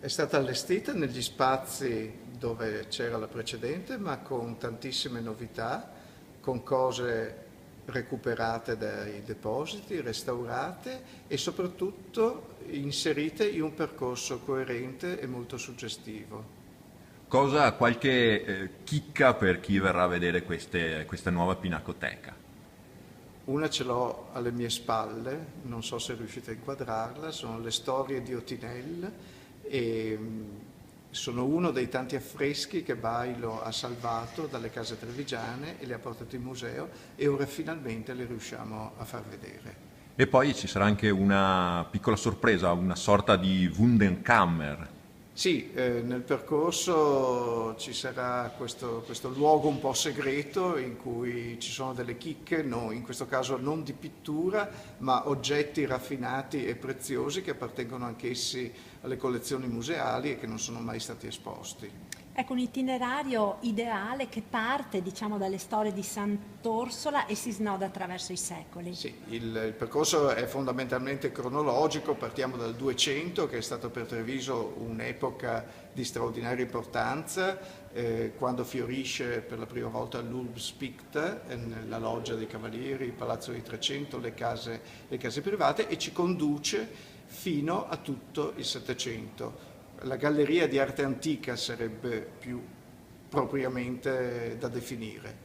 È stata allestita negli spazi dove c'era la precedente, ma con tantissime novità, con cose recuperate dai depositi, restaurate e soprattutto inserite in un percorso coerente e molto suggestivo. Qualche chicca per chi verrà a vedere questa nuova pinacoteca? Una ce l'ho alle mie spalle, non so se riuscite a inquadrarla, sono le storie di Otinel e sono uno dei tanti affreschi che Bailo ha salvato dalle case trevigiane e li ha portati in museo e ora finalmente li riusciamo a far vedere. E poi ci sarà anche una piccola sorpresa, una sorta di Wunderkammer. Sì, nel percorso ci sarà questo luogo un po' segreto in cui ci sono delle chicche, in questo caso non di pittura, ma oggetti raffinati e preziosi che appartengono anch'essi alle collezioni museali e che non sono mai stati esposti. Ecco, un itinerario ideale che parte, diciamo, dalle storie di Sant'Orsola e si snoda attraverso i secoli. Sì, il percorso è fondamentalmente cronologico, partiamo dal 200 che è stato per Treviso un'epoca di straordinaria importanza, quando fiorisce per la prima volta l'Urbs Picta, la loggia dei Cavalieri, il Palazzo di Trecento, le case private e ci conduce fino a tutto il Settecento. La galleria di arte antica sarebbe più propriamente da definire.